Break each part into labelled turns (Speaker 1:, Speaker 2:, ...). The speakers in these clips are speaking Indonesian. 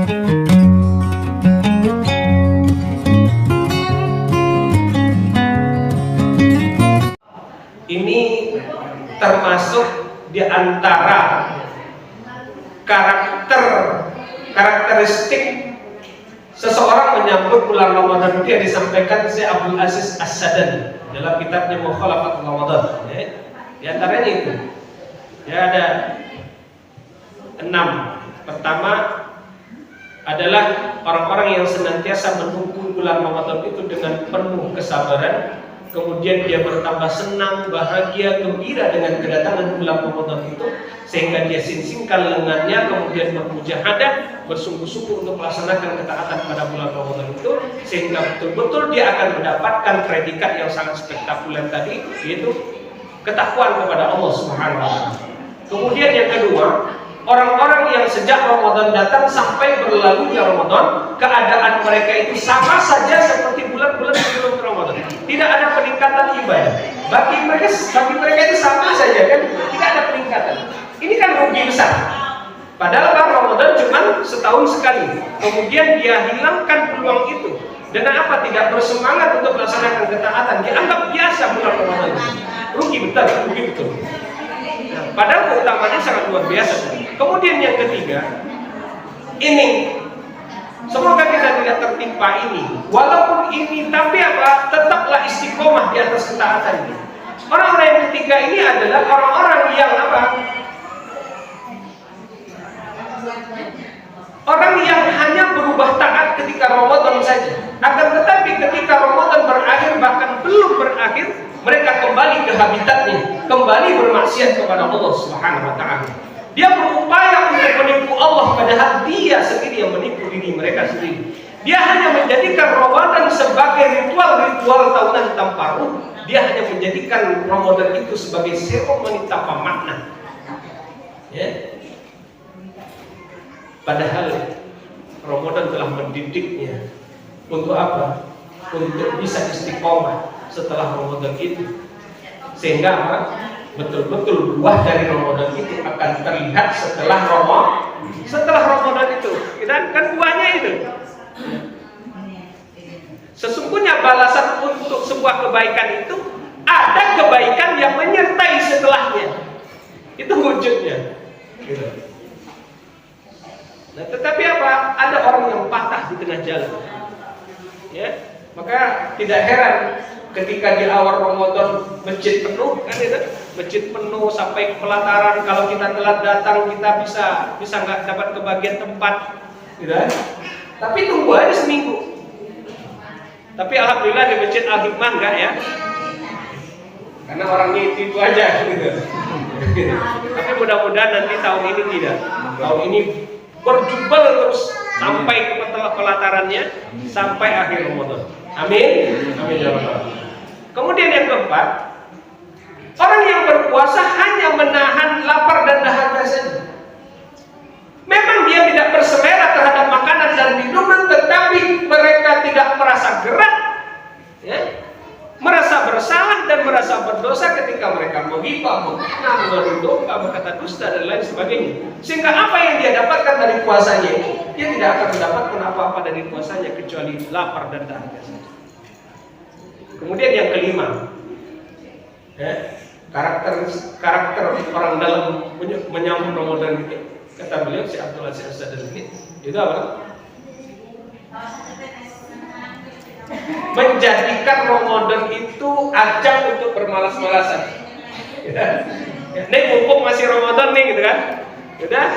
Speaker 1: Ini termasuk di antara karakteristik seseorang menyambut bulan Ramadan itu yang disampaikan Syekh Abdul Aziz As-Sadani dalam kitabnya Mukhalafatul Ramadan. Di antaranya itu, ya ada 6. Pertama adalah orang-orang yang senantiasa menunggu bulan Ramadan itu dengan penuh kesabaran. Kemudian dia bertambah senang, bahagia, gembira dengan kedatangan bulan Ramadan itu, sehingga dia singsingkan lengannya, kemudian bermujahadah, bersungguh-sungguh untuk melaksanakan ketaatan pada bulan Ramadan itu, sehingga betul-betul dia akan mendapatkan predikat yang sangat spektakuler tadi, yaitu ketakwaan kepada Allah Subhanahu wa Ta'ala. Kemudian yang kedua, orang-orang yang sejak Ramadan datang sampai berlalunya Ramadan, keadaan mereka itu sama saja seperti bulan-bulan sebelum Ramadan. Tidak ada peningkatan ibadah. Bagi mereka itu sama saja kan, tidak ada peningkatan. Ini kan rugi besar. Padahal kan Ramadan cuma setahun sekali. Kemudian dia hilangkan peluang itu. Dengan apa? Tidak bersemangat untuk melaksanakan ketaatan. Dianggap biasa bulan Ramadan. Rugi betul. Nah, padahal keutamaannya sangat luar biasa. Kemudian yang ketiga, ini semoga kita tidak tertimpa ini. Walaupun ini, tapi apa? Tetaplah istiqomah di atas ketaatan ini. Orang-orang yang ketiga ini adalah orang-orang yang apa? Orang yang hanya berubah taat ketika Ramadan saja. Akan tetapi ketika Ramadan berakhir, bahkan belum berakhir, mereka kembali ke habitatnya, kembali bermaksiat kepada Allah Subhanahu wa Ta'ala. Dia berupaya untuk menipu Allah, padahal dia sendiri yang menipu diri mereka sendiri. Dia hanya menjadikan Ramadan sebagai ritual-ritual tahunan tanpa ruh. Dia hanya menjadikan Ramadan itu sebagai seremoni tanpa makna. Ya. Padahal Ramadan telah mendidiknya untuk apa? Untuk bisa istiqomah setelah Ramadan itu. Sehingga apa? Betul-betul buah dari Ramadan itu akan terlihat setelah Ramadan itu. Kan buahnya itu. Sesungguhnya balasan untuk sebuah kebaikan itu, ada kebaikan yang menyertai setelahnya. Itu wujudnya. Gitu. Nah, tetapi apa? Ada orang yang patah di tengah jalan. Ya, maka tidak heran ketika di awal Ramadan masjid penuh, kan itu? Masjid penuh sampai ke pelataran. Kalau kita telat datang, kita bisa nggak dapat kebagian tempat, gitu kan? Tapi tunggu aja seminggu. Tapi alhamdulillah di masjid Al-Hikmah enggak ya, karena orangnya itu aja, gitu. Tapi mudah-mudahan nanti tahun ini tidak. Tahun ini berjubel terus sampai ke pelatarannya sampai akhir Ramadan. Amin. Amin ya rabbal alamin. Kemudian yang keempat, orang yang berpuasa hanya menahan lapar dan dahaga saja. Memang dia tidak berselera terhadap makanan dan minuman, tetapi mereka tidak merasa gerak, ya, merasa bersalah dan merasa berdosa ketika mereka menghina, mengadu domba, berkata dusta dan lain sebagainya. Sehingga apa yang dia dapatkan dari puasanya ini, dia tidak akan mendapatkan apa-apa dari puasanya kecuali lapar dan dahaga saja. Kemudian yang kelima, ya, karakter orang dalam menyambut Ramadan itu, kata beliau si Abdul Aziz As-Sadani, itu apa? Menjadikan Ramadan itu ajang untuk bermalas-malasan. Ini mumpung masih Ramadan nih, gitu kan? Udah.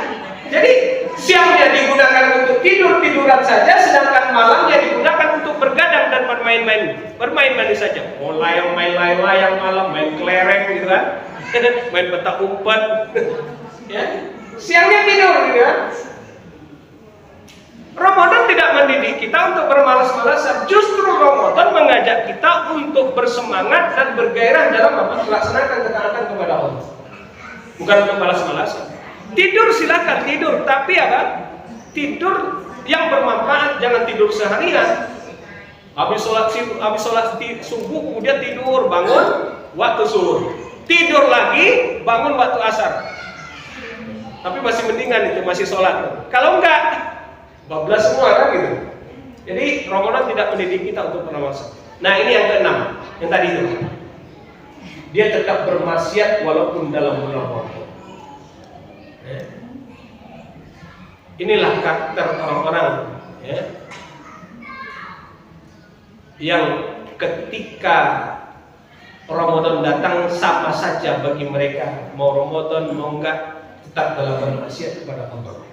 Speaker 1: Jadi siangnya digunakan untuk tidur-tiduran saja, sedangkan malamnya digunakan untuk bergadang dan bermain-main saja. Oh, main layang malam, main kelereng, gitu kan? Main petak umpet. Ya. Siangnya tidur, gitu kan? Ramadan tidak mendidik kita untuk bermalas-malasan. Justru Ramadan mengajak kita untuk bersemangat dan bergairah dalam melaksanakan ketaatan kepada Allah. Bukan untuk malas-malasan. Tidur silakan tidur, tapi apa? Tidur yang bermanfaat, jangan tidur seharian. Habis sholat subuh kemudian tidur, bangun waktu zuhur. Tidur lagi, bangun waktu asar. Tapi masih mendingan itu, masih sholat. Kalau enggak, bablas semua kan gitu. Jadi Ramadan tidak mendidik kita untuk berpuasa. Nah ini yang keenam, yang tadi itu. Dia tetap bermaksiat walaupun dalam bulan Ramadan. Inilah karakter orang-orang yang ketika Ramadan datang sama saja bagi mereka, mau Ramadan mau enggak, tetap dalam bermaksiat kepada Allah.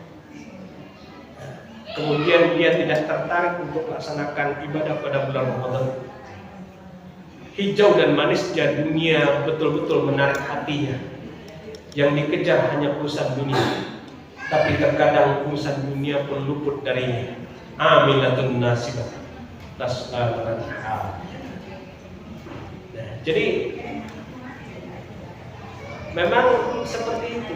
Speaker 1: Kemudian dia tidak tertarik untuk melaksanakan ibadah pada bulan Ramadan. Hijau dan manisnya dunia betul-betul menarik hatinya. Yang dikejar hanya urusan dunia, tapi terkadang urusan dunia pun luput darinya. Amilatun nasibah. Jadi memang seperti itu.